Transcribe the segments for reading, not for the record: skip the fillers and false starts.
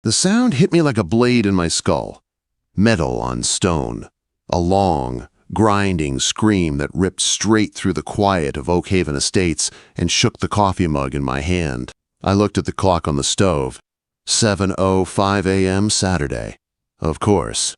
The sound hit me like a blade in my skull. Metal on stone. A long, grinding scream that ripped straight through the quiet of Oakhaven Estates and shook the coffee mug in my hand. I looked at the clock on the stove. 7:05 a.m. Saturday. Of course.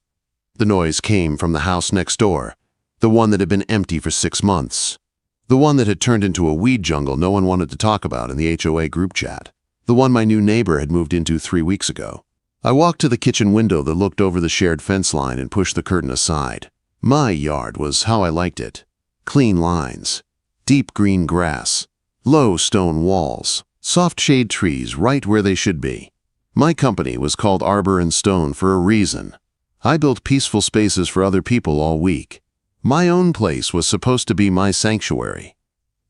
The noise came from the house next door, the one that had been empty for 6 months, the one that had turned into a weed jungle no one wanted to talk about in the HOA group chat, the one my new neighbor had moved into 3 weeks ago. I walked to the kitchen window that looked over the shared fence line and pushed the curtain aside. My yard was how I liked it. Clean lines, deep green grass, low stone walls, soft shade trees right where they should be. My company was called Arbor and Stone for a reason. I built peaceful spaces for other people all week. My own place was supposed to be my sanctuary.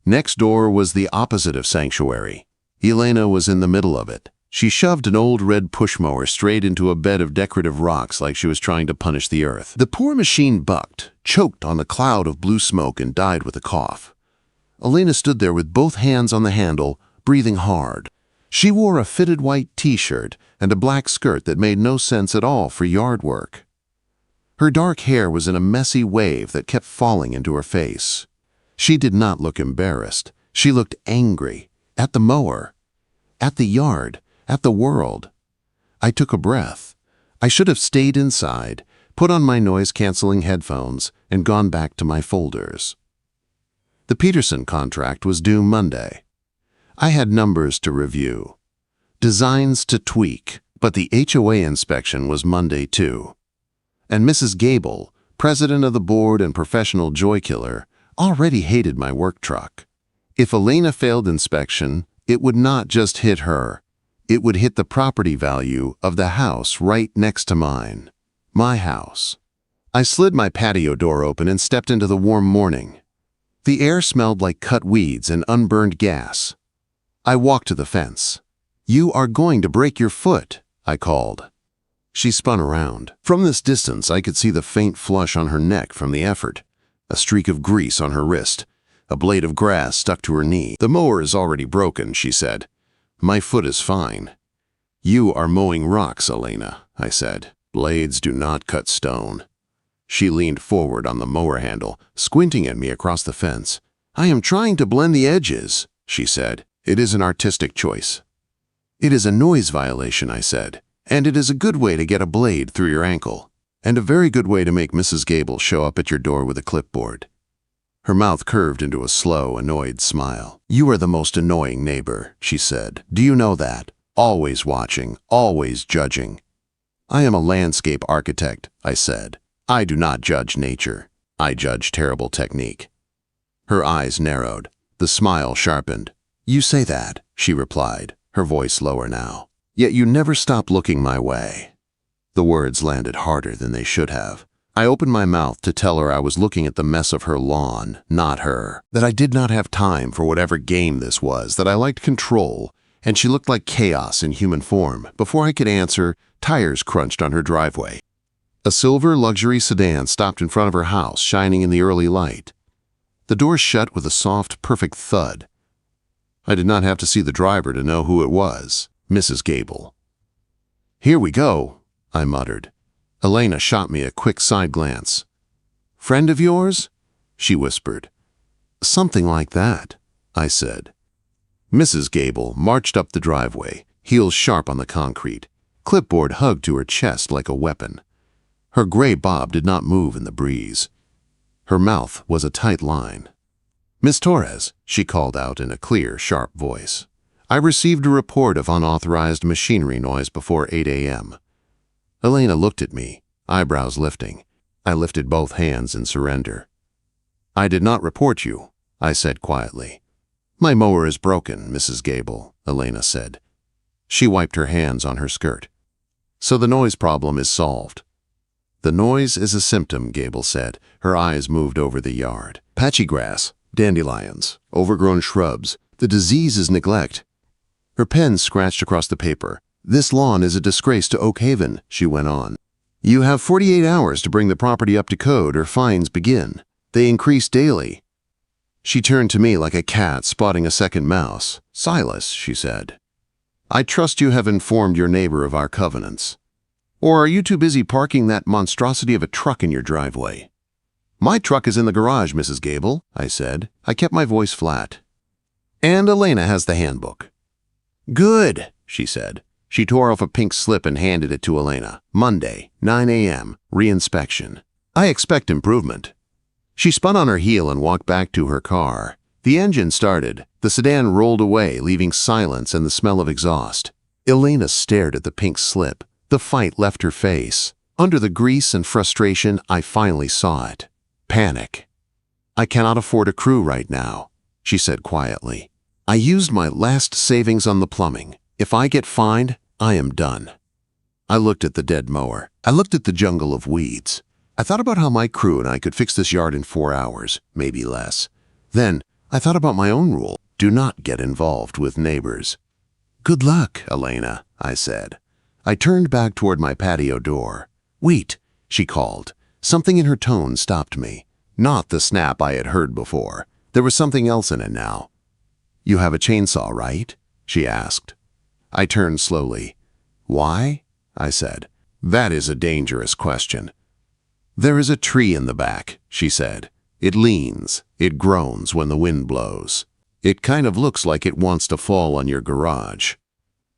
Next door was the opposite of sanctuary. Elena was in the middle of it. She shoved an old red pushmower straight into a bed of decorative rocks like she was trying to punish the earth. The poor machine bucked, choked on a cloud of blue smoke, and died with a cough. Elena stood there with both hands on the handle, breathing hard. She wore a fitted white t-shirt and a black skirt that made no sense at all for yard work. Her dark hair was in a messy wave that kept falling into her face. She did not look embarrassed. She looked angry. At the mower. At the yard. At the world. I took a breath. I should have stayed inside, put on my noise-canceling headphones, and gone back to my folders. The Peterson contract was due Monday. I had numbers to review, designs to tweak, but the HOA inspection was Monday too. And Mrs. Gable, president of the board and professional joy killer, already hated my work truck. If Elena failed inspection, it would not just hit her. It would hit the property value of the house right next to mine. My house. I slid my patio door open and stepped into the warm morning. The air smelled like cut weeds and unburned gas. I walked to the fence. "You are going to break your foot," I called. She spun around. From this distance, I could see the faint flush on her neck from the effort, a streak of grease on her wrist, a blade of grass stuck to her knee. "The mower is already broken," she said. "My foot is fine." "You are mowing rocks, Elena," I said. "Blades do not cut stone." She leaned forward on the mower handle, squinting at me across the fence. "I am trying to blend the edges," she said. "It is an artistic choice." "It is a noise violation," I said, "and it is a good way to get a blade through your ankle, and a very good way to make Mrs. Gable show up at your door with a clipboard." Her mouth curved into a slow, annoyed smile. "You are the most annoying neighbor," she said. "Do you know that? Always watching, always judging." "I am a landscape architect," I said. "I do not judge nature. I judge terrible technique." Her eyes narrowed. The smile sharpened. "You say that," she replied, her voice lower now. "Yet you never stop looking my way." The words landed harder than they should have. I opened my mouth to tell her I was looking at the mess of her lawn, not her, that I did not have time for whatever game this was, that I liked control, and she looked like chaos in human form. Before I could answer, tires crunched on her driveway. A silver luxury sedan stopped in front of her house, shining in the early light. The door shut with a soft, perfect thud. I did not have to see the driver to know who it was. Mrs. Gable. "Here we go," I muttered. Elena shot me a quick side glance. "Friend of yours?" she whispered. "Something like that," I said. Mrs. Gable marched up the driveway, heels sharp on the concrete, clipboard hugged to her chest like a weapon. Her gray bob did not move in the breeze. Her mouth was a tight line. "Miss Torres," she called out in a clear, sharp voice. "I received a report of unauthorized machinery noise before 8 a.m. Elena looked at me, eyebrows lifting. I lifted both hands in surrender. "I did not report you," I said quietly. "My mower is broken, Mrs. Gable," Elena said. She wiped her hands on her skirt. "So the noise problem is solved." "The noise is a symptom," Gable said. Her eyes moved over the yard. "Patchy grass, dandelions, overgrown shrubs. The disease is neglect." Her pen scratched across the paper. "This lawn is a disgrace to Oakhaven," she went on. "You have 48 hours to bring the property up to code or fines begin. They increase daily." She turned to me like a cat spotting a second mouse. "Silas," she said. I trust you have informed your neighbor of our covenants. Or are you too busy parking that monstrosity of a truck in your driveway? My truck is in the garage, Mrs. Gable, I said. I kept my voice flat. And Elena has the handbook. Good, she said. She tore off a pink slip and handed it to Elena. Monday, 9 a.m., reinspection. I expect improvement. She spun on her heel and walked back to her car. The engine started. The sedan rolled away, leaving silence and the smell of exhaust. Elena stared at the pink slip. The fight left her face. Under the grease and frustration, I finally saw it. Panic. I cannot afford a crew right now, she said quietly. I used my last savings on the plumbing. If I get fined, I am done. I looked at the dead mower. I looked at the jungle of weeds. I thought about how my crew and I could fix this yard in 4 hours, maybe less. Then, I thought about my own rule. Do not get involved with neighbors. Good luck, Elena, I said. I turned back toward my patio door. Wait, she called. Something in her tone stopped me. Not the snap I had heard before. There was something else in it now. You have a chainsaw, right? She asked. I turned slowly. Why? I said. That is a dangerous question. There is a tree in the back, she said. It leans. It groans when the wind blows. It kind of looks like it wants to fall on your garage.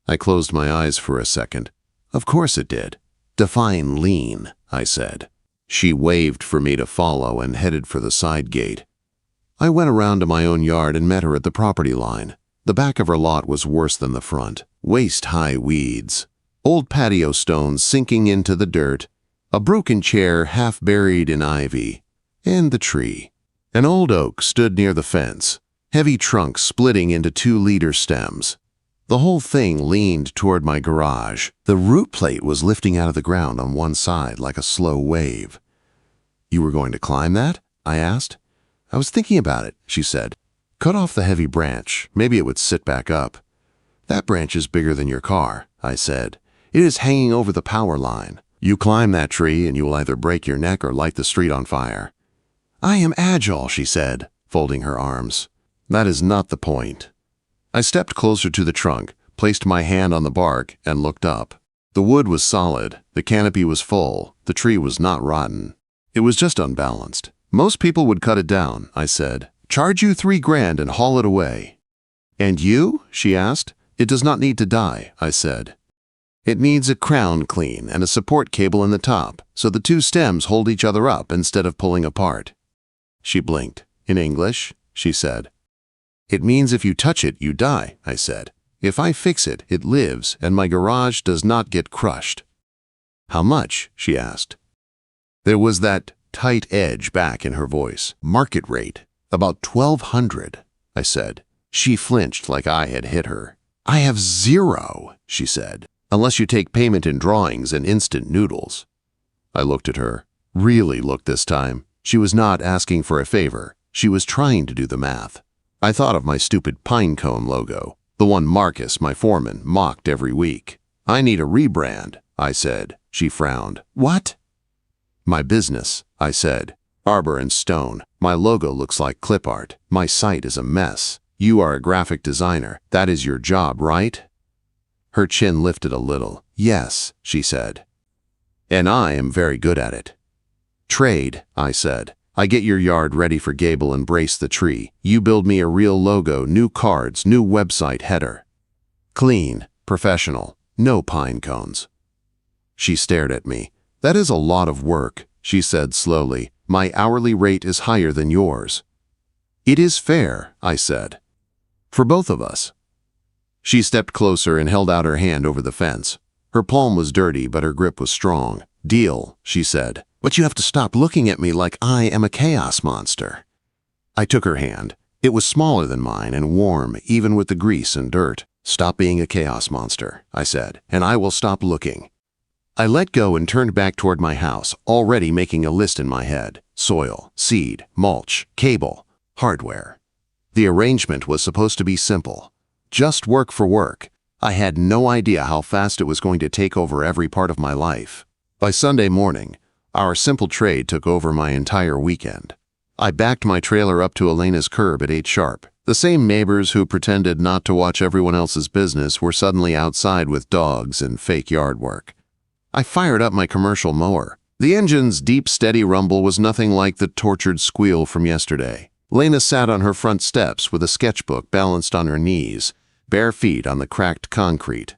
I closed my eyes for a second. Of course it did. Define lean, I said. She waved for me to follow and headed for the side gate. I went around to my own yard and met her at the property line. The back of her lot was worse than the front. Waist-high weeds. Old patio stones sinking into the dirt. A broken chair half buried in ivy. And the tree. An old oak stood near the fence, heavy trunk splitting into 2-liter stems. The whole thing leaned toward my garage. The root plate was lifting out of the ground on one side like a slow wave. You were going to climb that? I asked. I was thinking about it, she said. Cut off the heavy branch. Maybe it would sit back up. That branch is bigger than your car, I said. It is hanging over the power line. You climb that tree and you will either break your neck or light the street on fire. I am agile, she said, folding her arms. That is not the point. I stepped closer to the trunk, placed my hand on the bark, and looked up. The wood was solid, the canopy was full, the tree was not rotten. It was just unbalanced. Most people would cut it down, I said. Charge you $3 grand and haul it away. And you? She asked. It does not need to die, I said. It needs a crown clean and a support cable in the top, so the 2 stems hold each other up instead of pulling apart. She blinked. In English, she said. It means if you touch it, you die, I said. If I fix it, it lives, and my garage does not get crushed. How much? She asked. There was that tight edge back in her voice. Market rate. About $1,200, I said. She flinched like I had hit her. I have 0, she said, unless you take payment in drawings and instant noodles. I looked at her. Really looked this time. She was not asking for a favor. She was trying to do the math. I thought of my stupid pine cone logo, the one Marcus, my foreman, mocked every week. I need a rebrand, I said. She frowned. What? My business, I said. Arbor and Stone. My logo looks like clip art. My site is a mess. You are a graphic designer. That is your job, right? Her chin lifted a little. Yes, she said. And I am very good at it. Trade, I said. I get your yard ready for Gable and brace the tree. You build me a real logo, new cards, new website header. Clean, professional, no pine cones. She stared at me. That is a lot of work, she said slowly. My hourly rate is higher than yours. It is fair, I said. For both of us. She stepped closer and held out her hand over the fence. Her palm was dirty, but her grip was strong. Deal, she said. But you have to stop looking at me like I am a chaos monster. I took her hand. It was smaller than mine and warm, even with the grease and dirt. Stop being a chaos monster, I said, and I will stop looking. I let go and turned back toward my house, already making a list in my head. Soil, seed, mulch, cable, hardware. The arrangement was supposed to be simple. Just work for work. I had no idea how fast it was going to take over every part of my life. By Sunday morning, our simple trade took over my entire weekend. I backed my trailer up to Elena's curb at 8 sharp. The same neighbors who pretended not to watch everyone else's business were suddenly outside with dogs and fake yard work. I fired up my commercial mower. The engine's deep, steady rumble was nothing like the tortured squeal from yesterday. Lena sat on her front steps with a sketchbook balanced on her knees, bare feet on the cracked concrete.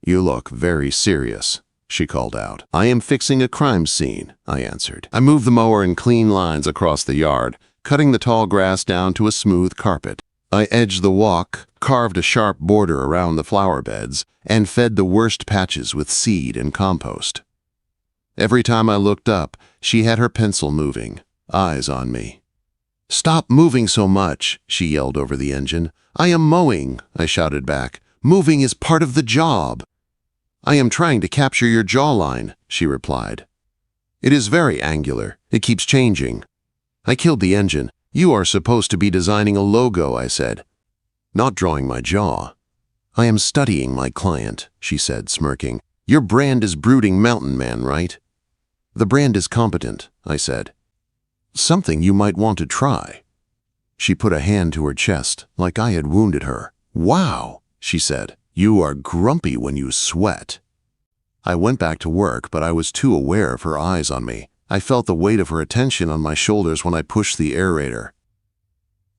"You look very serious," she called out. "I am fixing a crime scene," I answered. I moved the mower in clean lines across the yard, cutting the tall grass down to a smooth carpet. I edged the walk, carved a sharp border around the flower beds, and fed the worst patches with seed and compost. Every time I looked up, she had her pencil moving, eyes on me. "Stop moving so much," she yelled over the engine. "I am mowing," I shouted back. "Moving is part of the job." "I am trying to capture your jawline," she replied. "It is very angular. It keeps changing." I killed the engine. "You are supposed to be designing a logo," I said. "Not drawing my jaw." "I am studying my client," she said, smirking. "Your brand is Brooding Mountain Man, right?" "The brand is competent," I said. "Something you might want to try." She put a hand to her chest, like I had wounded her. "Wow," she said. "You are grumpy when you sweat." I went back to work, but I was too aware of her eyes on me. I felt the weight of her attention on my shoulders when I pushed the aerator.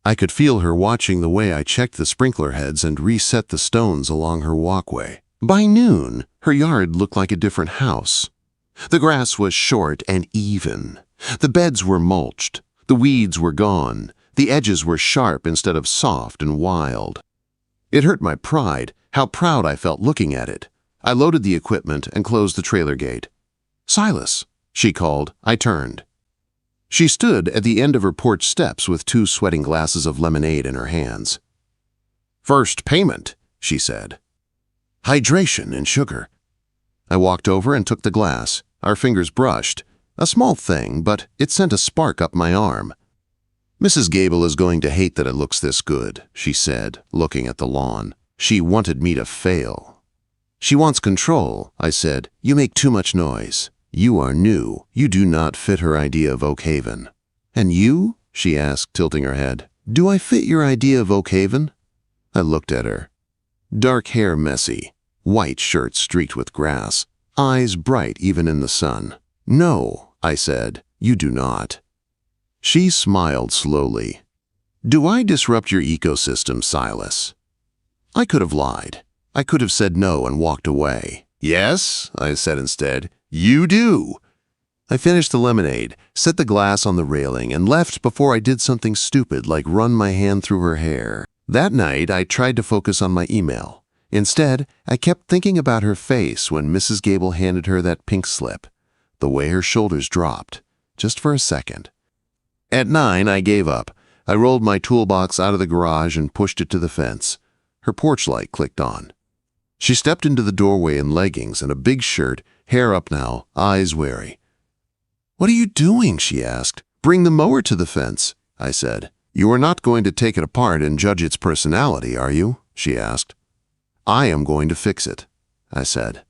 I could feel her watching the way I checked the sprinkler heads and reset the stones along her walkway. By noon, her yard looked like a different house. The grass was short and even. The beds were mulched. The weeds were gone. The edges were sharp instead of soft and wild. It hurt my pride, how proud I felt looking at it. I loaded the equipment and closed the trailer gate. "Silas," she called. I turned. She stood at the end of her porch steps with 2 sweating glasses of lemonade in her hands. "First payment," she said. "Hydration and sugar." I walked over and took the glass. Our fingers brushed. A small thing, but it sent a spark up my arm. "Mrs. Gable is going to hate that it looks this good," she said, looking at the lawn. "She wanted me to fail." "She wants control," I said. "You make too much noise." "You are new. You do not fit her idea of Oak Haven." "And you?" she asked, tilting her head. "Do I fit your idea of Oak Haven?" I looked at her. Dark hair messy, white shirt streaked with grass, eyes bright even in the sun. "No," I said, "you do not." She smiled slowly. "Do I disrupt your ecosystem, Silas?" I could have lied. I could have said no and walked away. "Yes," I said instead, "you do." I finished the lemonade, set the glass on the railing, and left before I did something stupid like run my hand through her hair. That night, I tried to focus on my email. Instead, I kept thinking about her face when Mrs. Gable handed her that pink slip, the way her shoulders dropped, just for a second. At 9, I gave up. I rolled my toolbox out of the garage and pushed it to the fence. Her porch light clicked on. She stepped into the doorway in leggings and a big shirt, hair up now, eyes wary. "What are you doing?" she asked. "Bring the mower to the fence," I said. "You are not going to take it apart and judge its personality, are you?" she asked. "I am going to fix it," I said.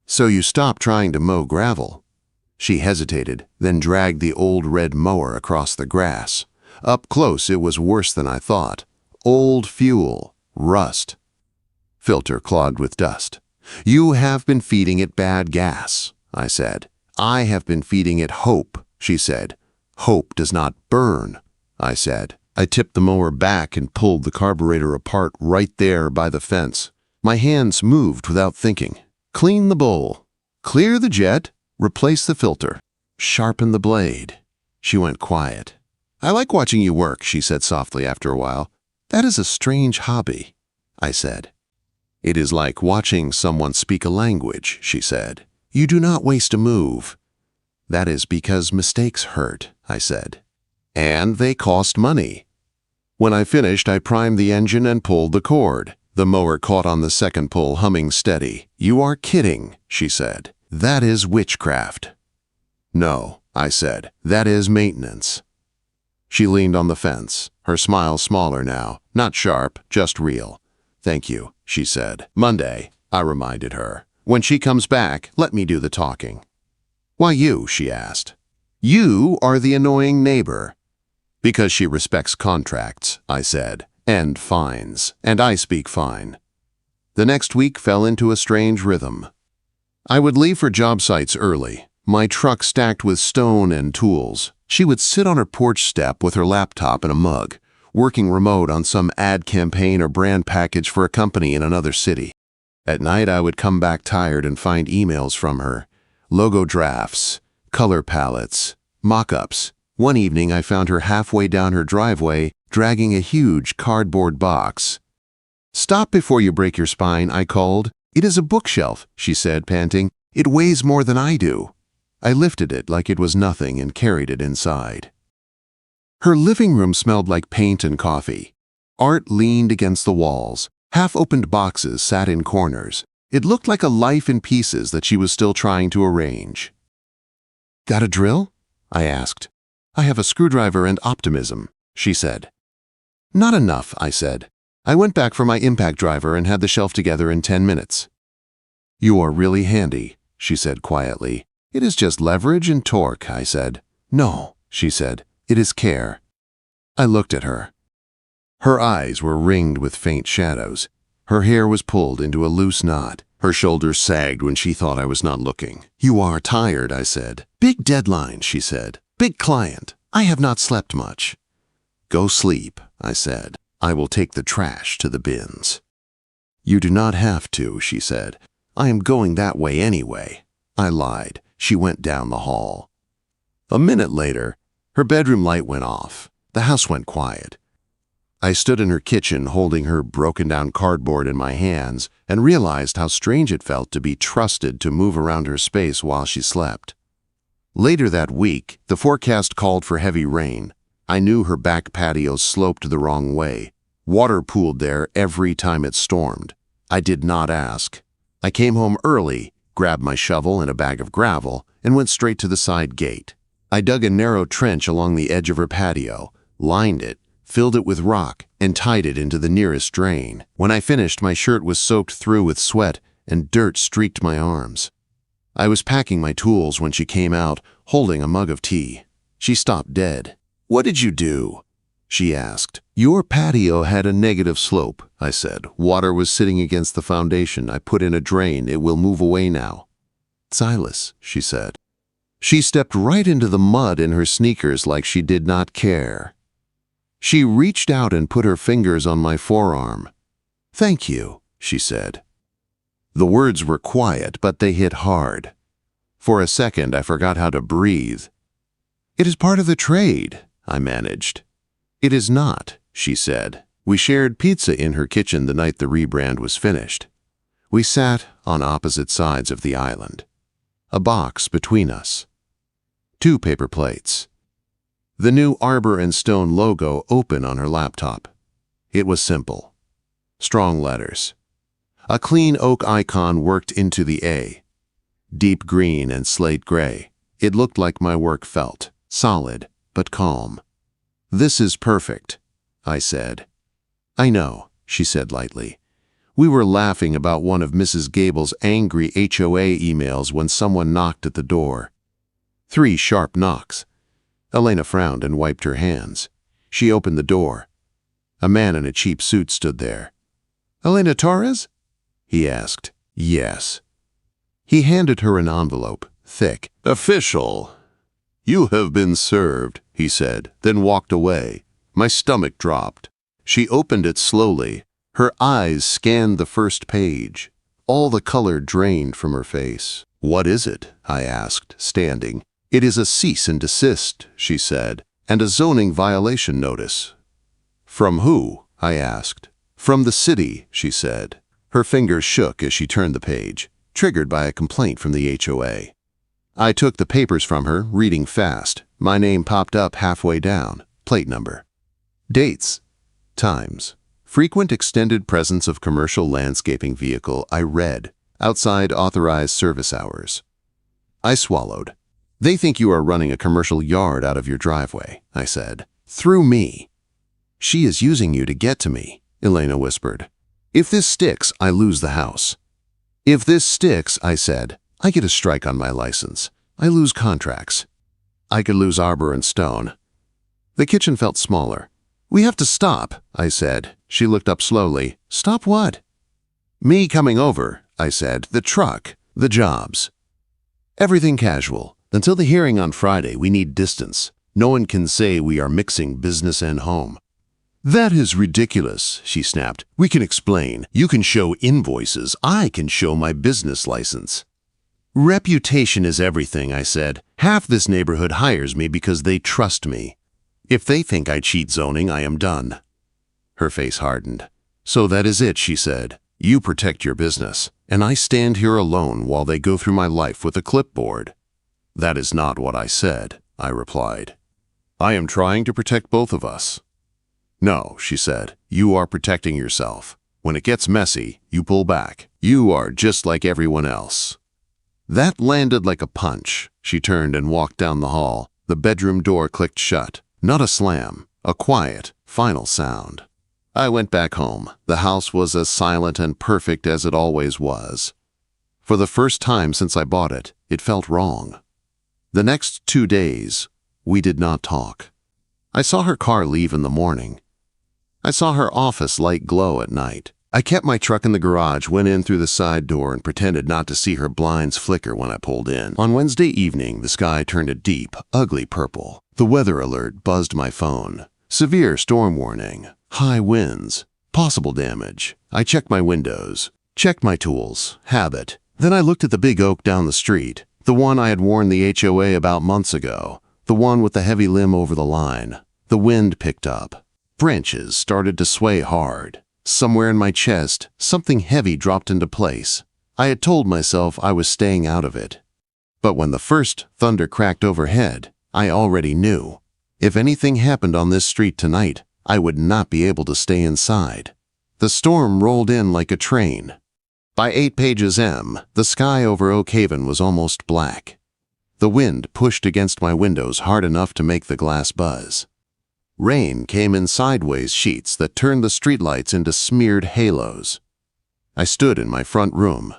"So you stop trying to mow gravel." She hesitated, then dragged the old red mower across the grass. Up close, it was worse than I thought. Old fuel, rust. Filter clogged with dust. "You have been feeding it bad gas," I said. "I have been feeding it hope," she said. "Hope does not burn," I said. I tipped the mower back and pulled the carburetor apart right there by the fence. My hands moved without thinking. Clean the bowl. Clear the jet. Replace the filter. Sharpen the blade. She went quiet. "I like watching you work," she said softly after a while. "That is a strange hobby," I said. "It is like watching someone speak a language," she said. "You do not waste a move." "That is because mistakes hurt," I said. "And they cost money." When I finished, I primed the engine and pulled the cord. The mower caught on the second pull, humming steady. "You are kidding," she said. "That is witchcraft." "No," I said. "That is maintenance." She leaned on the fence, her smile smaller now, not sharp, just real. "Thank you," she said. "Monday," I reminded her. "When she comes back, let me do the talking." "Why you?" she asked. You are the annoying neighbor. Because she respects contracts, I said, and fines, and I speak fine. The next week fell into a strange rhythm. I would leave for job sites early, my truck stacked with stone and tools. She would sit on her porch step with her laptop and a mug, working remote on some ad campaign or brand package for a company in another city. At night, I would come back tired and find emails from her, logo drafts, color palettes, mock-ups. One evening, I found her halfway down her driveway, dragging a huge cardboard box. "Stop before you break your spine," I called. "It is a bookshelf," she said, panting. "It weighs more than I do." I lifted it like it was nothing and carried it inside. Her living room smelled like paint and coffee. Art leaned against the walls. Half-opened boxes sat in corners. It looked like a life in pieces that she was still trying to arrange. "Got a drill?" I asked. "I have a screwdriver and optimism," she said. "Not enough," I said. I went back for my impact driver and had the shelf together in 10 minutes. "You are really handy," she said quietly. "It is just leverage and torque," I said. "No," she said. "It is care." I looked at her. Her eyes were ringed with faint shadows. Her hair was pulled into a loose knot. Her shoulders sagged when she thought I was not looking. "You are tired," I said. "Big deadline," she said. "Big client. I have not slept much." "Go sleep," I said. "I will take the trash to the bins." "You do not have to," she said. "I am going that way anyway." I lied. She went down the hall. A minute later, her bedroom light went off. The house went quiet. I stood in her kitchen holding her broken-down cardboard in my hands and realized how strange it felt to be trusted to move around her space while she slept. Later that week, the forecast called for heavy rain. I knew her back patio sloped the wrong way. Water pooled there every time it stormed. I did not ask. I came home early, grabbed my shovel and a bag of gravel, and went straight to the side gate. I dug a narrow trench along the edge of her patio, lined it, filled it with rock, and tied it into the nearest drain. When I finished, my shirt was soaked through with sweat, and dirt streaked my arms. I was packing my tools when she came out, holding a mug of tea. She stopped dead. "What did you do?" she asked. "Your patio had a negative slope," I said. "Water was sitting against the foundation. I put in a drain. It will move away now." "Silas," she said. She stepped right into the mud in her sneakers like she did not care. She reached out and put her fingers on my forearm. "Thank you," she said. The words were quiet, but they hit hard. For a second, I forgot how to breathe. "It is part of the trade," I managed. "It is not," she said. We shared pizza in her kitchen the night the rebrand was finished. We sat on opposite sides of the island. A box between us. 2 paper plates. The new Arbor and Stone logo open on her laptop. It was simple. Strong letters. A clean oak icon worked into the A. Deep green and slate gray. It looked like my work felt. Solid, but calm. "This is perfect," I said. "I know," she said lightly. "We were laughing about one of Mrs. Gable's angry HOA emails when someone knocked at the door. 3 sharp knocks. Elena frowned and wiped her hands. She opened the door. A man in a cheap suit stood there. "Elena Torres?" he asked. "Yes." He handed her an envelope, thick. "Official. You have been served," he said, then walked away. My stomach dropped. She opened it slowly. Her eyes scanned the first page. All the color drained from her face. "What is it?" I asked, standing. "It is a cease and desist," she said, "and a zoning violation notice." "From who?" I asked. "From the city," she said. Her fingers shook as she turned the page, triggered by a complaint from the HOA. I took the papers from her, reading fast. My name popped up halfway down. Plate number. Dates. Times. Frequent extended presence of commercial landscaping vehicle, I read. Outside authorized service hours. I swallowed. "They think you are running a commercial yard out of your driveway," I said. "Through me." "She is using you to get to me," Elena whispered. "If this sticks, I lose the house." "If this sticks," I said, "I get a strike on my license. I lose contracts." I could lose arbor and stone. The kitchen felt smaller. "We have to stop," I said. She looked up slowly. "Stop what?" "Me coming over," I said. "The truck, the jobs. Everything casual. Until the hearing on Friday, we need distance. No one can say we are mixing business and home." "That is ridiculous," she snapped. "We can explain. You can show invoices. I can show my business license." "Reputation is everything," I said. "Half this neighborhood hires me because they trust me. If they think I cheat zoning, I am done." Her face hardened. "So that is it," she said. "You protect your business, and I stand here alone while they go through my life with a clipboard." "That is not what I said," I replied. "I am trying to protect both of us." "No," she said. "You are protecting yourself. When it gets messy, you pull back. You are just like everyone else." That landed like a punch. She turned and walked down the hall. The bedroom door clicked shut. Not a slam, a quiet, final sound. I went back home. The house was as silent and perfect as it always was. For the first time since I bought it, it felt wrong. The next 2 days, we did not talk. I saw her car leave in the morning. I saw her office light glow at night. I kept my truck in the garage, went in through the side door, and pretended not to see her blinds flicker when I pulled in. On Wednesday evening, the sky turned a deep, ugly purple. The weather alert buzzed my phone. Severe storm warning. High winds. Possible damage. I checked my windows. Checked my tools. Habit. Then I looked at the big oak down the street. The one I had warned the HOA about months ago. The one with the heavy limb over the line. The wind picked up. Branches started to sway hard. Somewhere in my chest, something heavy dropped into place. I had told myself I was staying out of it. But when the first thunder cracked overhead, I already knew. If anything happened on this street tonight, I would not be able to stay inside. The storm rolled in like a train. By 8 pages M, the sky over Oak Haven was almost black. The wind pushed against my windows hard enough to make the glass buzz. Rain came in sideways sheets that turned the streetlights into smeared halos. I stood in my front room,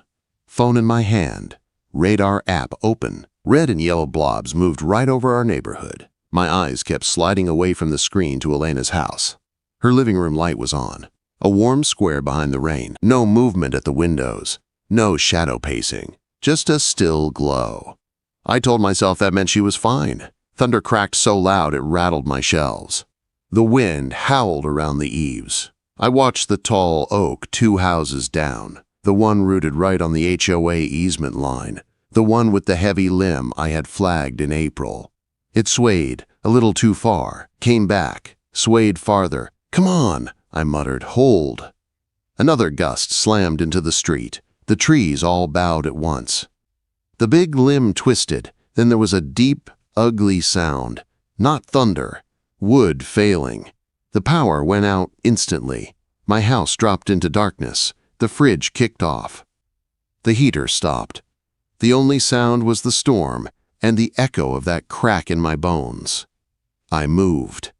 phone in my hand, radar app open. Red and yellow blobs moved right over our neighborhood. My eyes kept sliding away from the screen to Elena's house. Her living room light was on, a warm square behind the rain. No movement at the windows, no shadow pacing, just a still glow. I told myself that meant she was fine. Thunder cracked so loud it rattled my shelves. The wind howled around the eaves. I watched the tall oak 2 houses down, the one rooted right on the HOA easement line, the one with the heavy limb I had flagged in April. It swayed, a little too far, came back, swayed farther. "Come on," I muttered, "hold." Another gust slammed into the street. The trees all bowed at once. The big limb twisted, then there was a deep, ugly sound. Not thunder, wood failing. The power went out instantly. My house dropped into darkness. The fridge kicked off. The heater stopped. The only sound was the storm and the echo of that crack in my bones. I moved.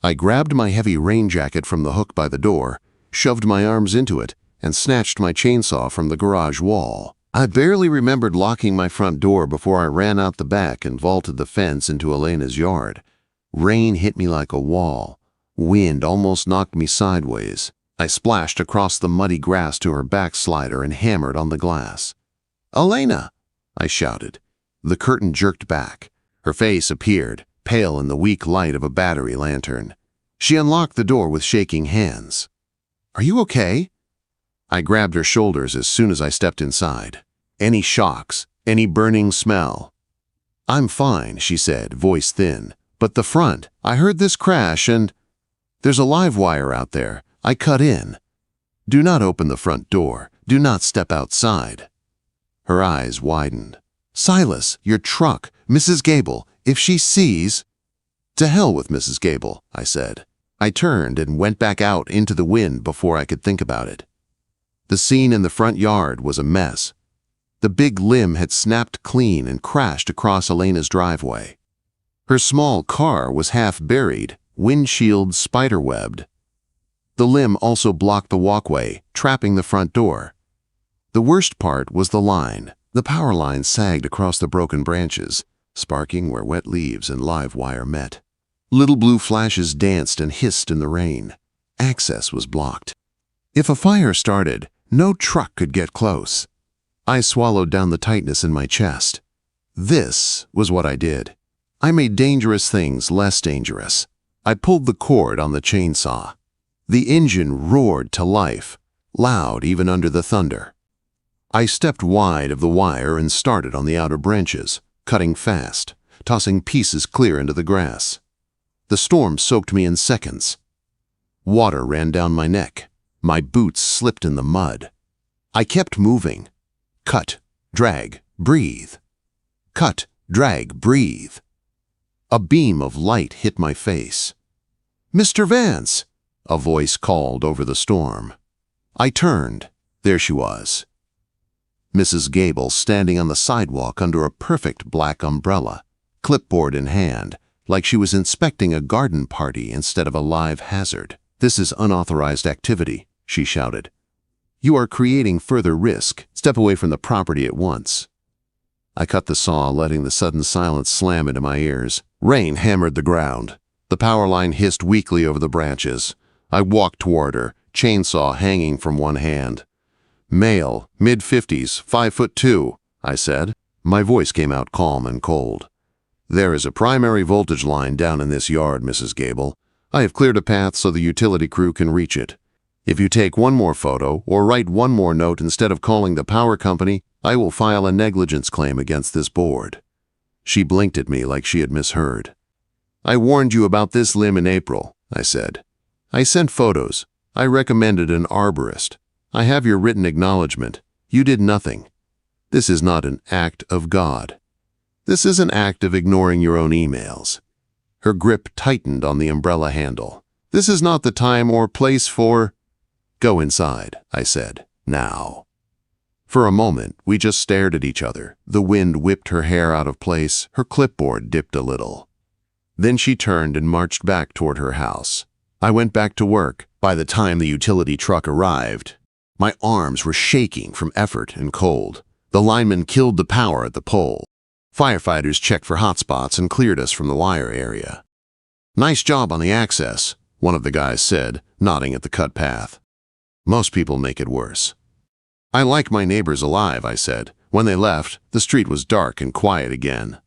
I grabbed my heavy rain jacket from the hook by the door, shoved my arms into it, and snatched my chainsaw from the garage wall. I barely remembered locking my front door before I ran out the back and vaulted the fence into Elena's yard. Rain hit me like a wall. Wind almost knocked me sideways. I splashed across the muddy grass to her backslider and hammered on the glass. "Elena!" I shouted. The curtain jerked back. Her face appeared, pale in the weak light of a battery lantern. She unlocked the door with shaking hands. "Are you okay?" I grabbed her shoulders as soon as I stepped inside. "Any shocks? Any burning smell?" "I'm fine," she said, voice thin. "But the front, I heard this crash and there's a live wire out there. I cut in. Do not open the front door. Do not step outside." Her eyes widened. "Silas, your truck, Mrs. Gable, if she sees—" "To hell with Mrs. Gable," I said. I turned and went back out into the wind before I could think about it. The scene in the front yard was a mess. The big limb had snapped clean and crashed across Elena's driveway. Her small car was half buried, windshield spiderwebbed. The limb also blocked the walkway, trapping the front door. The worst part was the line. The power line sagged across the broken branches. sparking where wet leaves and live wire met. Little blue flashes danced and hissed in the rain. Access was blocked. If a fire started, no truck could get close. I swallowed down the tightness in my chest. This was what I did. I made dangerous things less dangerous. I pulled the cord on the chainsaw. The engine roared to life, loud even under the thunder. I stepped wide of the wire and started on the outer branches, cutting fast, tossing pieces clear into the grass. The storm soaked me in seconds. Water ran down my neck. My boots slipped in the mud. I kept moving. Cut, drag, breathe. Cut, drag, breathe. A beam of light hit my face. "Mr. Vance!" a voice called over the storm. I turned. There she was. Mrs. Gable standing on the sidewalk under a perfect black umbrella, clipboard in hand, like she was inspecting a garden party instead of a live hazard. "This is unauthorized activity," she shouted. "You are creating further risk. Step away from the property at once." I cut the saw, letting the sudden silence slam into my ears. Rain hammered the ground. The power line hissed weakly over the branches. I walked toward her, chainsaw hanging from one hand. "Male, mid-50s, 5'2", I said. My voice came out calm and cold. "There is a primary voltage line down in this yard, Mrs. Gable. I have cleared a path so the utility crew can reach it. If you take one more photo or write one more note instead of calling the power company, I will file a negligence claim against this board." She blinked at me like she had misheard. "I warned you about this limb in April," I said. "I sent photos. I recommended an arborist. I have your written acknowledgement. You did nothing. This is not an act of God. This is an act of ignoring your own emails." Her grip tightened on the umbrella handle. "This is not the time or place for—" "Go inside," I said. "Now." For a moment, we just stared at each other. The wind whipped her hair out of place. Her clipboard dipped a little. Then she turned and marched back toward her house. I went back to work. By the time the utility truck arrived, my arms were shaking from effort and cold. The linemen killed the power at the pole. Firefighters checked for hotspots and cleared us from the wire area. "Nice job on the access," one of the guys said, nodding at the cut path. "Most people make it worse." "I like my neighbors alive," I said. When they left, the street was dark and quiet again.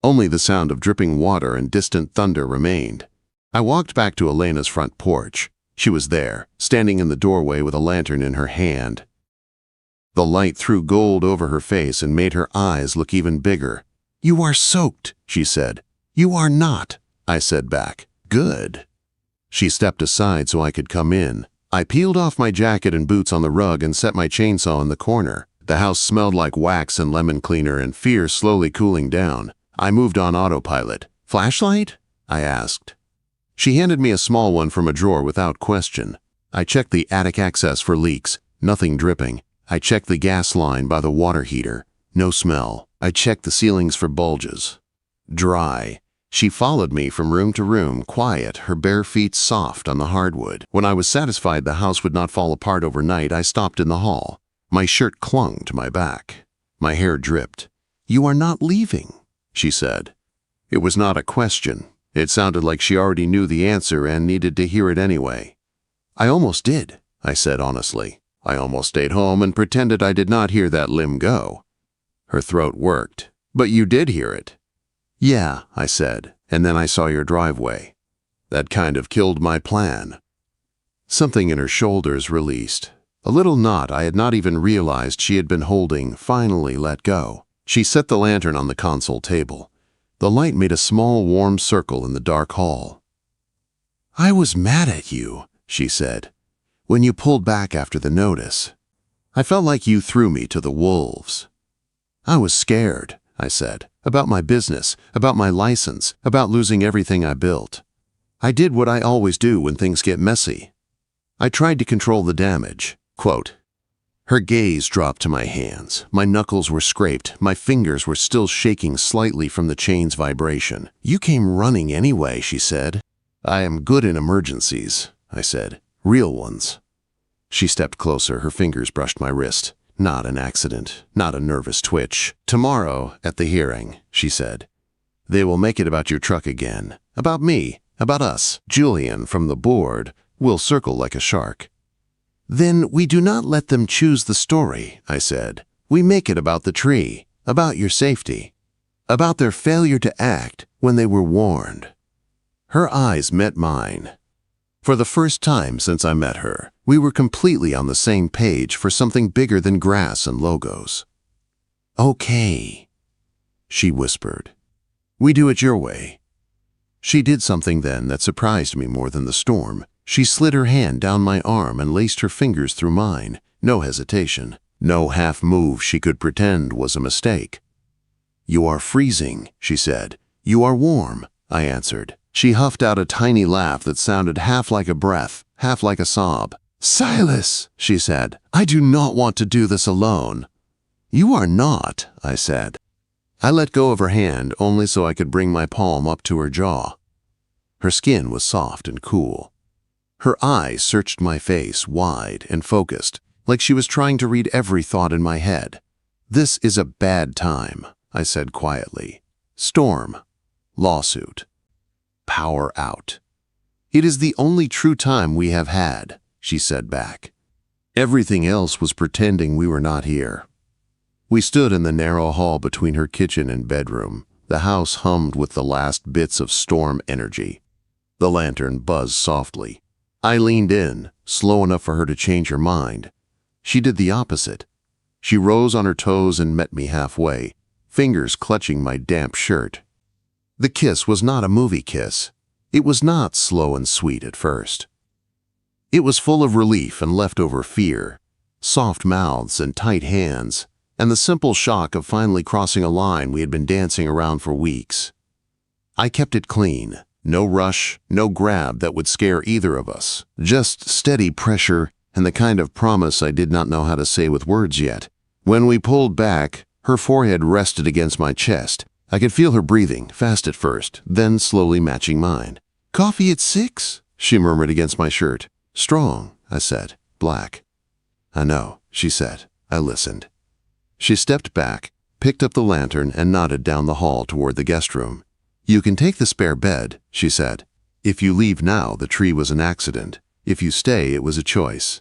Only the sound of dripping water and distant thunder remained. I walked back to Elena's front porch. She was there, standing in the doorway with a lantern in her hand. The light threw gold over her face and made her eyes look even bigger. "You are soaked," she said. "You are not," I said back. "Good." She stepped aside so I could come in. I peeled off my jacket and boots on the rug and set my chainsaw in the corner. The house smelled like wax and lemon cleaner and fear slowly cooling down. I moved on autopilot. "Flashlight?" I asked. She handed me a small one from a drawer without question. I checked the attic access for leaks. Nothing dripping. I checked the gas line by the water heater. No smell. I checked the ceilings for bulges. Dry. She followed me from room to room, quiet, her bare feet soft on the hardwood. When I was satisfied the house would not fall apart overnight, I stopped in the hall. My shirt clung to my back. My hair dripped. "You are not leaving," she said. It was not a question. It sounded like she already knew the answer and needed to hear it anyway. "I almost did," I said honestly. "I almost stayed home and pretended I did not hear that limb go." Her throat worked. "But you did hear it." "Yeah," I said, "and then I saw your driveway. That kind of killed my plan." Something in her shoulders released. A little knot I had not even realized she had been holding finally let go. She set the lantern on the console table. The light made a small warm circle in the dark hall. "I was mad at you," she said, "when you pulled back after the notice. I felt like you threw me to the wolves." "I was scared," I said, "about my business, about my license, about losing everything I built. I did what I always do when things get messy. I tried to control the damage." Quote. Her gaze dropped to my hands. My knuckles were scraped. My fingers were still shaking slightly from the chain's vibration. "You came running anyway," she said. "I am good in emergencies," I said. "Real ones." She stepped closer. Her fingers brushed my wrist. Not an accident, not a nervous twitch. Tomorrow, at the hearing, she said, they will make it about your truck again. About me, about us. Julian, from the board, will circle like a shark. Then we do not let them choose the story, I said. We make it about the tree, about your safety, about their failure to act when they were warned. Her eyes met mine. For the first time since I met her, we were completely on the same page for something bigger than grass and logos. Okay, she whispered. We do it your way. She did something then that surprised me more than the storm. She slid her hand down my arm and laced her fingers through mine. No hesitation. No half move she could pretend was a mistake. You are freezing, she said. You are warm, I answered. She huffed out a tiny laugh that sounded half like a breath, half like a sob. Silas, she said, I do not want to do this alone. You are not, I said. I let go of her hand only so I could bring my palm up to her jaw. Her skin was soft and cool. Her eyes searched my face wide and focused, like she was trying to read every thought in my head. This is a bad time, I said quietly. Storm. Lawsuit. Power out. It is the only true time we have had, she said back. Everything else was pretending we were not here. We stood in the narrow hall between her kitchen and bedroom. The house hummed with the last bits of storm energy. The lantern buzzed softly. I leaned in, slow enough for her to change her mind. She did the opposite. She rose on her toes and met me halfway, fingers clutching my damp shirt. The kiss was not a movie kiss. It was not slow and sweet at first. It was full of relief and leftover fear, soft mouths and tight hands, and the simple shock of finally crossing a line we had been dancing around for weeks. I kept it clean. No rush, no grab that would scare either of us. Just steady pressure and the kind of promise I did not know how to say with words yet. When we pulled back, her forehead rested against my chest. I could feel her breathing, fast at first, then slowly matching mine. Coffee at 6? She murmured against my shirt. Strong, I said. Black. I know, she said. I listened. She stepped back, picked up the lantern, and nodded down the hall toward the guest room. You can take the spare bed, she said. If you leave now, the tree was an accident. If you stay, it was a choice.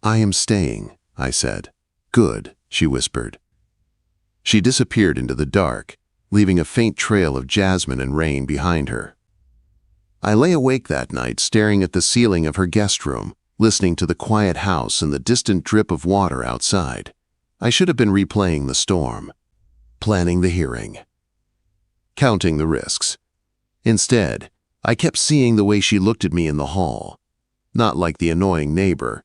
I am staying, I said. Good, she whispered. She disappeared into the dark, leaving a faint trail of jasmine and rain behind her. I lay awake that night staring at the ceiling of her guest room, listening to the quiet house and the distant drip of water outside. I should have been replaying the storm, planning the hearing, counting the risks. Instead, I kept seeing the way she looked at me in the hall, not like the annoying neighbor,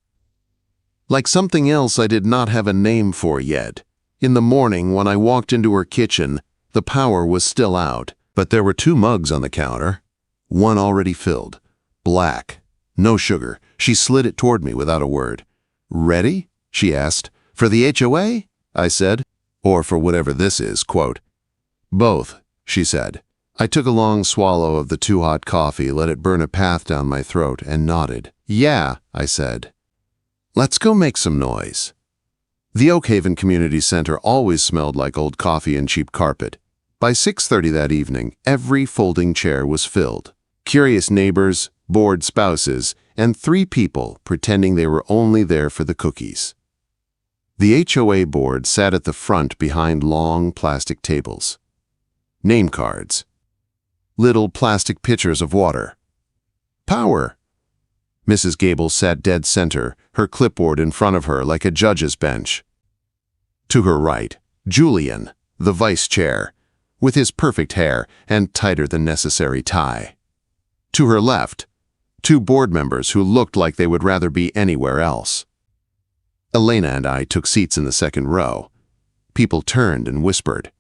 like something else I did not have a name for yet. In the morning, when I walked into her kitchen, the power was still out, but there were 2 mugs on the counter, one already filled, black, no sugar. She slid it toward me without a word. Ready? She asked. For the HOA? I said. Or for whatever this is, quote. Both, she said. I took a long swallow of the too hot coffee, let it burn a path down my throat, and nodded. Yeah, I said. Let's go make some noise. The Oakhaven Community Center always smelled like old coffee and cheap carpet. By 6:30 that evening, every folding chair was filled. Curious neighbors, bored spouses, and 3 people pretending they were only there for the cookies. The HOA board sat at the front behind long plastic tables. Name cards. Little plastic pitchers of water. Power. Mrs. Gable sat dead center, her clipboard in front of her like a judge's bench. To her right, Julian, the vice chair, with his perfect hair and tighter than necessary tie. To her left, 2 board members who looked like they would rather be anywhere else. Elena and I took seats in the second row. People turned and whispered.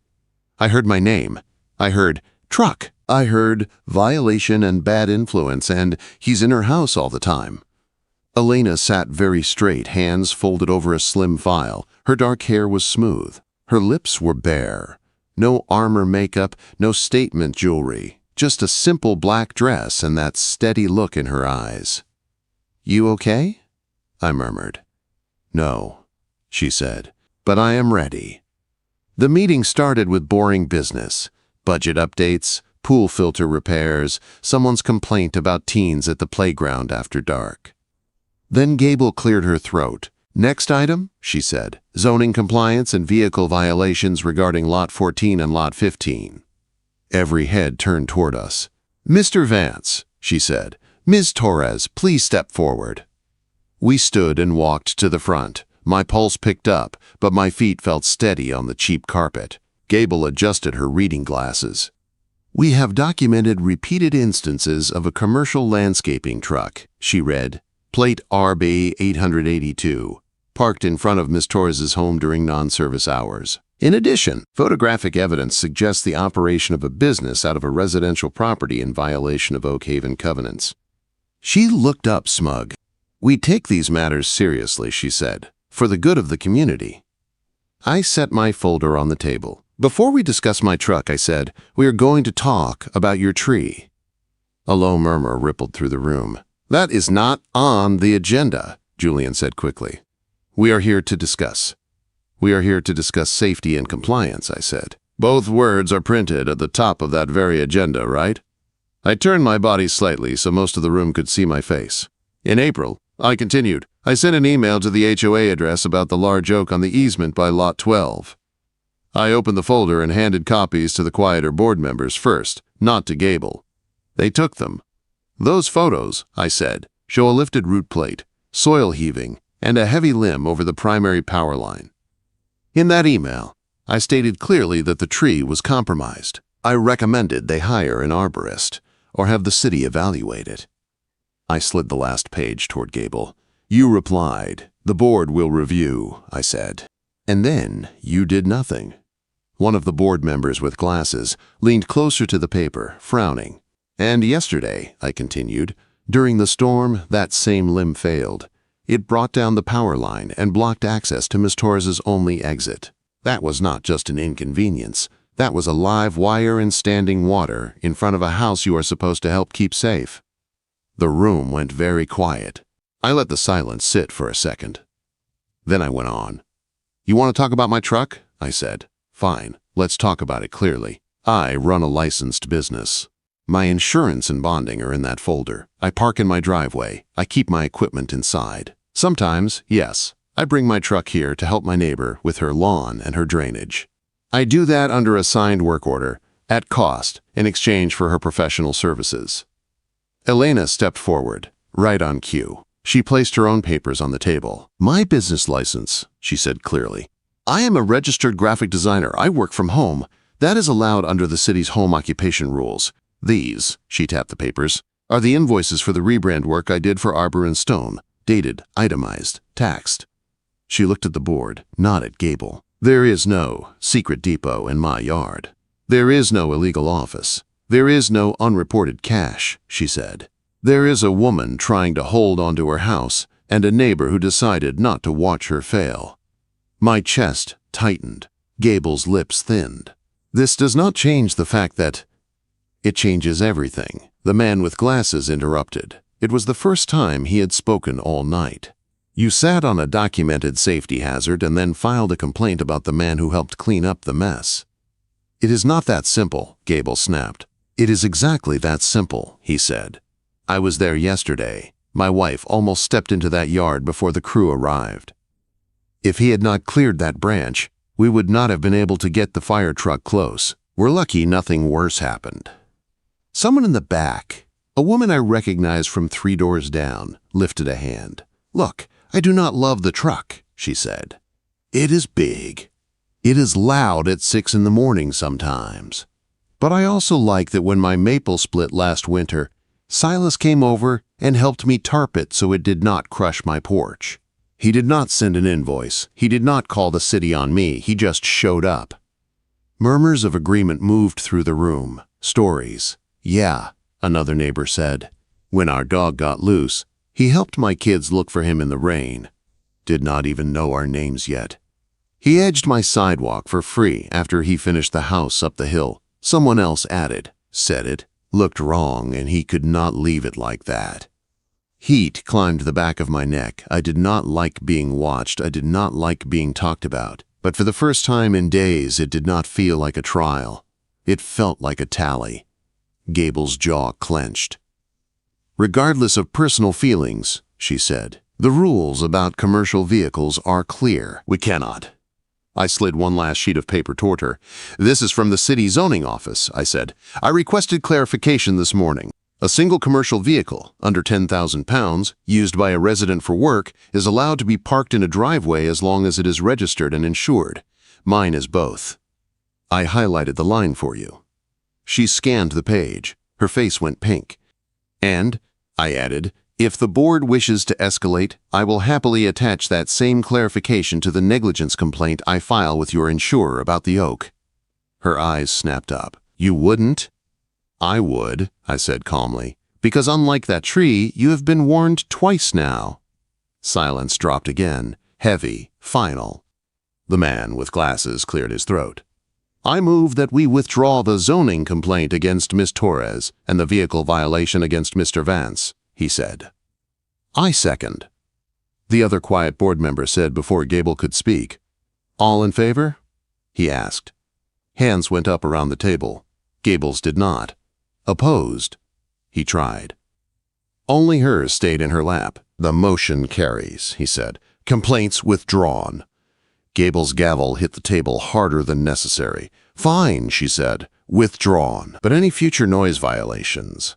I heard my name. I heard, truck. I heard, violation and bad influence, and he's in her house all the time. Elena sat very straight, hands folded over a slim file. Her dark hair was smooth. Her lips were bare. No armor makeup, no statement jewelry. Just a simple black dress and that steady look in her eyes. You okay? I murmured. No, she said, "but I am ready." The meeting started with boring business, budget updates, pool filter repairs, someone's complaint about teens at the playground after dark. Then Gable cleared her throat. "Next item," she said, "zoning compliance and vehicle violations regarding Lot 14 and Lot 15. Every head turned toward us. "Mr. Vance," she said, "Ms. Torres, please step forward." We stood and walked to the front. My pulse picked up, but my feet felt steady on the cheap carpet. Gable adjusted her reading glasses. "We have documented repeated instances of a commercial landscaping truck," she read, "plate RB 882, parked in front of Ms. Torres's home during non-service hours. In addition, photographic evidence suggests the operation of a business out of a residential property in violation of Oak Haven covenants." She looked up smug. "We take these matters seriously," she said, "for the good of the community." I set my folder on the table. "Before we discuss my truck," I said, "we are going to talk about your tree." A low murmur rippled through the room. "That is not on the agenda," Julian said quickly. "We are here to discuss. We are here to discuss safety and compliance," I said. "Both words are printed at the top of that very agenda, right?" I turned my body slightly so most of the room could see my face. "In April," I continued, "I sent an email to the HOA address about the large oak on the easement by Lot 12. I opened the folder and handed copies to the quieter board members first, not to Gable. They took them. Those photos," I said, "show a lifted root plate, soil heaving, and a heavy limb over the primary power line. In that email, I stated clearly that the tree was compromised. I recommended they hire an arborist or have the city evaluate it." I slid the last page toward Gable. "You replied, 'The board will review,'" I said. "And then you did nothing." One of the board members with glasses leaned closer to the paper, frowning. "And yesterday," I continued, "during the storm, that same limb failed. It brought down the power line and blocked access to Miss Torres's only exit. That was not just an inconvenience. That was a live wire in standing water in front of a house you are supposed to help keep safe." The room went very quiet. I let the silence sit for a second. Then I went on. "You want to talk about my truck?" I said. "Fine, let's talk about it clearly. I run a licensed business. My insurance and bonding are in that folder. I park in my driveway. I keep my equipment inside. Sometimes, yes, I bring my truck here to help my neighbor with her lawn and her drainage. I do that under a signed work order, at cost, in exchange for her professional services." Elena stepped forward, right on cue. She placed her own papers on the table. "My business license," she said clearly. "I am a registered graphic designer. I work from home. That is allowed under the city's home occupation rules. These," she tapped the papers, "are the invoices for the rebrand work I did for Arbor and Stone, dated, itemized, taxed." She looked at the board, not at Gable. "There is no secret depot in my yard. There is no illegal office. There is no unreported cash," she said. "There is a woman trying to hold onto her house and a neighbor who decided not to watch her fail." My chest tightened. Gable's lips thinned. "This does not change the fact that—" "It changes everything," the man with glasses interrupted. It was the first time he had spoken all night. "You sat on a documented safety hazard and then filed a complaint about the man who helped clean up the mess." "It is not that simple," Gable snapped. "It is exactly that simple," he said. "I was there yesterday. My wife almost stepped into that yard before the crew arrived. If he had not cleared that branch, we would not have been able to get the fire truck close. We're lucky nothing worse happened." Someone in the back, a woman I recognized from 3 doors down, lifted a hand. "Look, I do not love the truck," she said. "It is big. It is loud at 6 in the morning sometimes. But I also like that when my maple split last winter, Silas came over and helped me tarp it so it did not crush my porch. He did not send an invoice. He did not call the city on me. He just showed up." Murmurs of agreement moved through the room. Stories. "Yeah," another neighbor said. "When our dog got loose, he helped my kids look for him in the rain. Did not even know our names yet. He edged my sidewalk for free after he finished the house up the hill. Someone else added, said it, looked wrong, and he could not leave it like that. Heat climbed the back of my neck. I did not like being watched. I did not like being talked about. But for the first time in days, it did not feel like a trial. It felt like a tally. Gable's jaw clenched. "Regardless of personal feelings," she said, "the rules about commercial vehicles are clear. We cannot." I slid one last sheet of paper toward her. "This is from the city zoning office," I said. "I requested clarification this morning. A single commercial vehicle, under 10,000 pounds, used by a resident for work, is allowed to be parked in a driveway as long as it is registered and insured. Mine is both. I highlighted the line for you." She scanned the page. Her face went pink. "And," I added, "if the board wishes to escalate, I will happily attach that same clarification to the negligence complaint I file with your insurer about the oak." Her eyes snapped up. "You wouldn't?" "I would," I said calmly, "because unlike that tree, you have been warned twice now." Silence dropped again, heavy, final. The man with glasses cleared his throat. "I move that we withdraw the zoning complaint against Miss Torres and the vehicle violation against Mr. Vance," he said. "I second," the other quiet board member said before Gable could speak. "All in favor?" he asked. Hands went up around the table. Gable's did not. "Opposed?" he tried. Only hers stayed in her lap. "The motion carries," he said. "Complaints withdrawn." Gable's gavel hit the table harder than necessary. "Fine," she said. "Withdrawn. But any future noise violations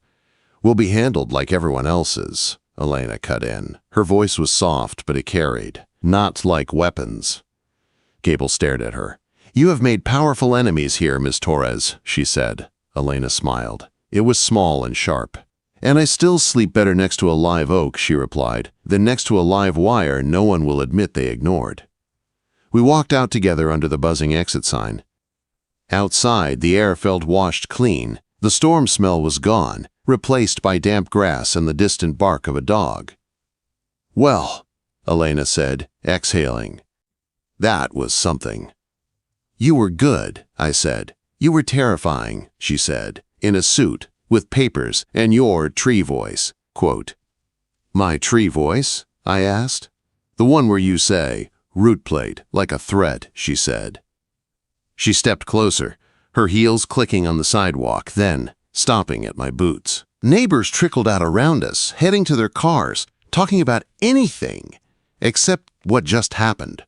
will be handled like everyone else's," Elena cut in. Her voice was soft, but it carried. "Not like weapons." Gable stared at her. "You have made powerful enemies here, Miss Torres," she said. Elena smiled. It was small and sharp. "And I still sleep better next to a live oak," she replied, "than next to a live wire no one will admit they ignored." We walked out together under the buzzing exit sign. Outside, the air felt washed clean. The storm smell was gone, replaced by damp grass and the distant bark of a dog. "Well," Elena said, exhaling. "That was something." "You were good," I said. "You were terrifying," she said, "in a suit, with papers, and your tree voice." Quote. "My tree voice?" I asked. "The one where you say, 'root plate, like a threat,'" she said. She stepped closer, her heels clicking on the sidewalk, then stopping at my boots. Neighbors trickled out around us, heading to their cars, talking about anything except what just happened.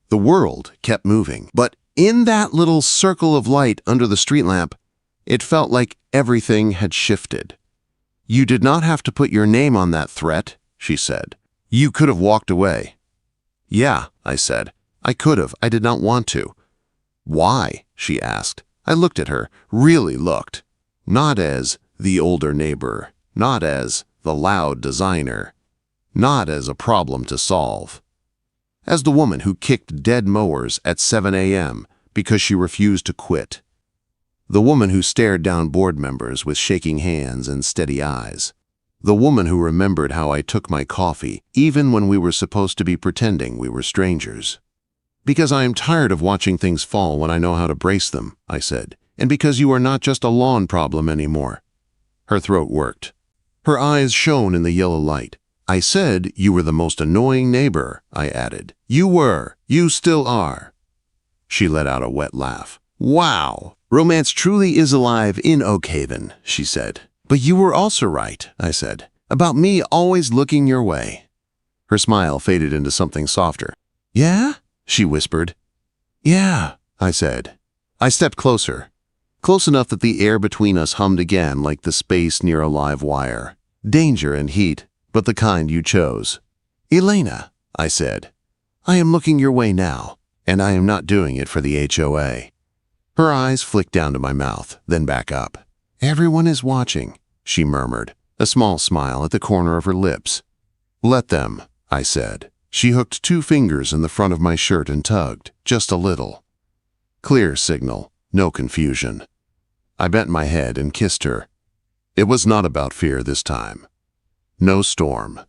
The world kept moving, but in that little circle of light under the street lamp, it felt like everything had shifted. "You did not have to put your name on that threat," she said. "You could have walked away." "Yeah," I said. "I could have. I did not want to." "Why?" she asked. I looked at her, really looked. Not as the older neighbor, not as the loud designer, not as a problem to solve. As the woman who kicked dead mowers at 7 a.m. because she refused to quit. The woman who stared down board members with shaking hands and steady eyes. The woman who remembered how I took my coffee, even when we were supposed to be pretending we were strangers. "Because I am tired of watching things fall when I know how to brace them," I said, "and because you are not just a lawn problem anymore." Her throat worked. Her eyes shone in the yellow light. "I said you were the most annoying neighbor," I added. "You were. You still are." She let out a wet laugh. "Wow! Romance truly is alive in Oak Haven," she said. "But you were also right," I said, "about me always looking your way." Her smile faded into something softer. "Yeah?" she whispered. "Yeah," I said. I stepped closer, close enough that the air between us hummed again like the space near a live wire. Danger and heat, but the kind you chose. "Elena," I said, "I am looking your way now, and I am not doing it for the HOA." Her eyes flicked down to my mouth, then back up. "Everyone is watching," she murmured, a small smile at the corner of her lips. "Let them," I said. She hooked 2 fingers in the front of my shirt and tugged, just a little. Clear signal, no confusion. I bent my head and kissed her. It was not about fear this time. No storm,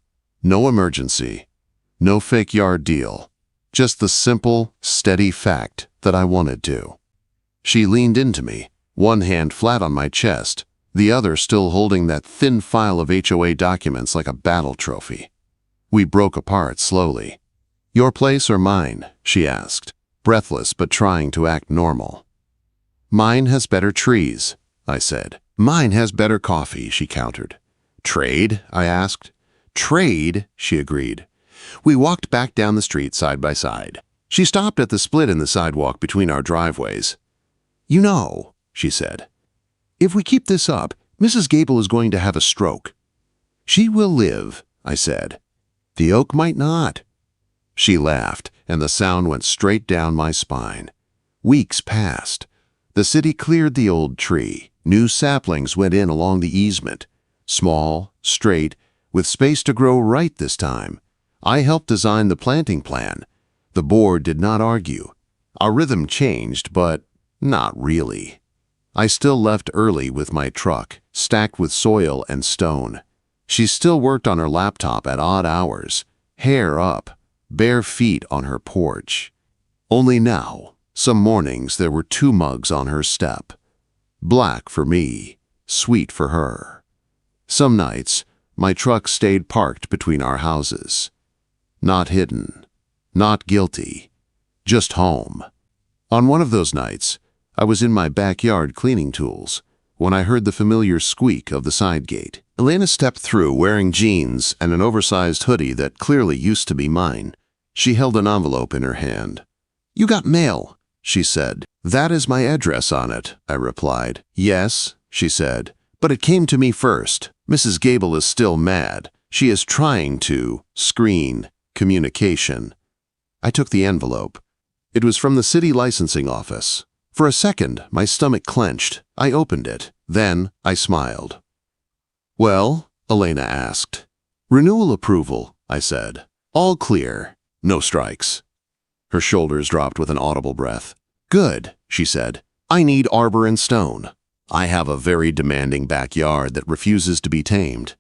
no emergency, no fake yard deal, just the simple, steady fact that I wanted to. She leaned into me, one hand flat on my chest, the other still holding that thin file of HOA documents like a battle trophy. We broke apart slowly. "Your place or mine?" she asked, breathless but trying to act normal. "Mine has better trees," I said. "Mine has better coffee," she countered. "Trade?" I asked. "Trade," she agreed. We walked back down the street side by side. She stopped at the split in the sidewalk between our driveways. "You know," she said, "if we keep this up, Mrs. Gable is going to have a stroke." "She will live," I said. "The oak might not." She laughed, and the sound went straight down my spine. Weeks passed. The city cleared the old tree. New saplings went in along the easement. Small, straight, with space to grow right this time. I helped design the planting plan. The board did not argue. Our rhythm changed, but not really. I still left early with my truck, stacked with soil and stone. She still worked on her laptop at odd hours, hair up, bare feet on her porch. Only now, some mornings there were 2 mugs on her step. Black for me, sweet for her. Some nights, my truck stayed parked between our houses. Not hidden, not guilty, just home. On one of those nights, I was in my backyard cleaning tools when I heard the familiar squeak of the side gate. Elena stepped through wearing jeans and an oversized hoodie that clearly used to be mine. She held an envelope in her hand. "You got mail," she said. "That is my address on it," I replied. "Yes," she said, "but it came to me first. Mrs. Gable is still mad. She is trying to screen communication." I took the envelope. It was from the city licensing office. For a second, my stomach clenched. I opened it. Then I smiled. "Well?" Elena asked. "Renewal approval," I said. "All clear. No strikes." Her shoulders dropped with an audible breath. "Good," she said. "I need arbor and stone. I have a very demanding backyard that refuses to be tamed."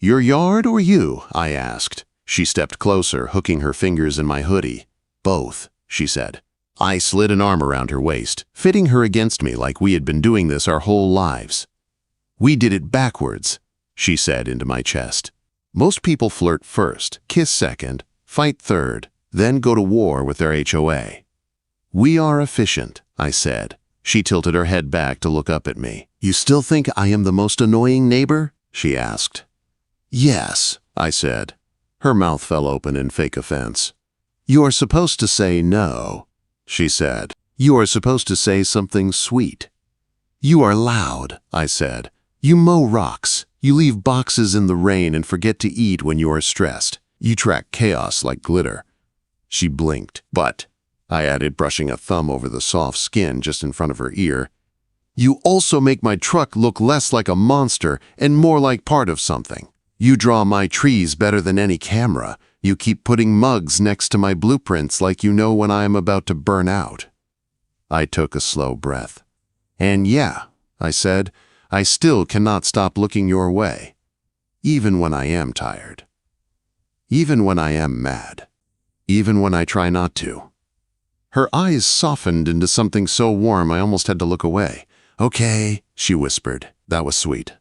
"Your yard or you?" I asked. She stepped closer, hooking her fingers in my hoodie. "Both," she said. I slid an arm around her waist, fitting her against me like we had been doing this our whole lives. "We did it backwards," she said into my chest. "Most people flirt first, kiss second, fight third, then go to war with their HOA. We are efficient," I said. She tilted her head back to look up at me. "You still think I am the most annoying neighbor?" she asked. "Yes," I said. Her mouth fell open in fake offense. "You are supposed to say no," she said. "You are supposed to say something sweet." "You are loud," I said. "You mow rocks. You leave boxes in the rain and forget to eat when you are stressed. You track chaos like glitter." She blinked. "But," I added, brushing a thumb over the soft skin just in front of her ear, "you also make my truck look less like a monster and more like part of something. You draw my trees better than any camera. You keep putting mugs next to my blueprints like you know when I am about to burn out." I took a slow breath. "And yeah," I said, "I still cannot stop looking your way. Even when I am tired. Even when I am mad. Even when I try not to." Her eyes softened into something so warm I almost had to look away. "Okay," she whispered. That was sweet.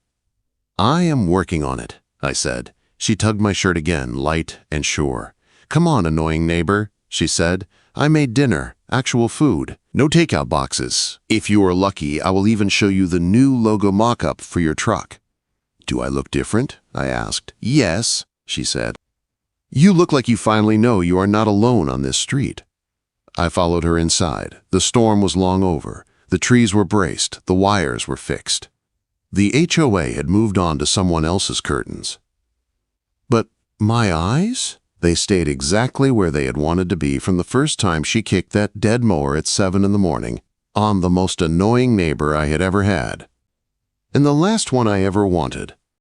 "I am working on it," I said. She tugged my shirt again, light and sure. "Come on, annoying neighbor," she said. "I made dinner, actual food. No takeout boxes. If you are lucky, I will even show you the new logo mock-up for your truck." "Do I look different?" I asked. "Yes," she said. "You look like you finally know you are not alone on this street." I followed her inside. The storm was long over. The trees were braced. The wires were fixed. The HOA had moved on to someone else's curtains. But my eyes? They stayed exactly where they had wanted to be from the first time she kicked that dead mower at 7 in the morning on the most annoying neighbor I had ever had. And the last one I ever wanted.